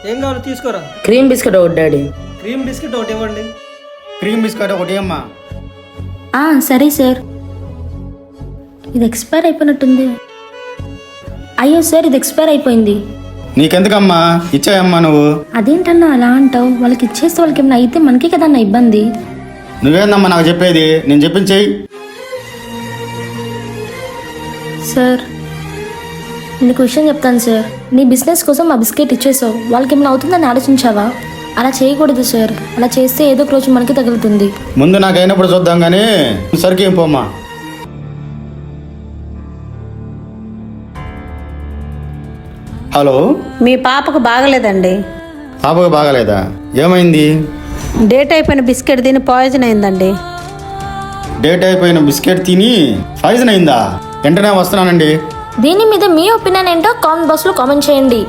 ఏం కావాలి తీసుకోరా. క్రీమ్ బిస్కెట్ ఒకటి డాడీ. క్రీమ్ బిస్కెట్ ఒకటి ఇవ్వండి. క్రీమ్ బిస్కెట్ ఒకటి అమ్మా. సరే సార్. ఇది ఎక్స్పైర్ అయిపోయినట్టుంది. అయ్యో సార్, ఇది ఎక్స్పైర్ అయిపోయింది. నీకెందుకమ్మా, ఇచ్చాయమ్మా నువ్వు. అదేంటన్నా అలా అంటావు? వాళ్ళకి ఇచ్చేస్తే వాళ్ళకి ఏమైనా అయితే మనకే కదన్నా ఇబ్బంది. నువ్వేందమ్మా నాకు చెప్పేది, నేను చెప్పింది చెయ్యి. సార్ నీకు విషయం చెప్తాను సార్. నీ బిజినెస్ కోసం ఆ బిస్కెట్ ఇచ్చేసావు, వాళ్ళకి ఏమైనా అవుతుందని ఆలోచించావా? అలా చేయకూడదు సార్. అలా చేస్తే ఏదో ఒక రోజు మనకి తగులుతుంది. ముందు నాకు అయినప్పుడు చూద్దాం కానీ సరికి ఏం పోమ్మా. హలో, మీ పాపకు బాగలేదండి. పాపకు బాగలేదా? ఏమైంది? డేట్ అయిపోయిన బిస్కెట్ తిని పాయిజన్ అయిందండి. డేట్ అయిపోయిన బిస్కెట్ తిని పాయిజన్ అయిందా? వెంటనే వస్తున్నానండి. దీని మీద మీ ఒపీనియన్ ఏంటో కామెంట్ బాక్స్లో కామెంట్ చేయండి.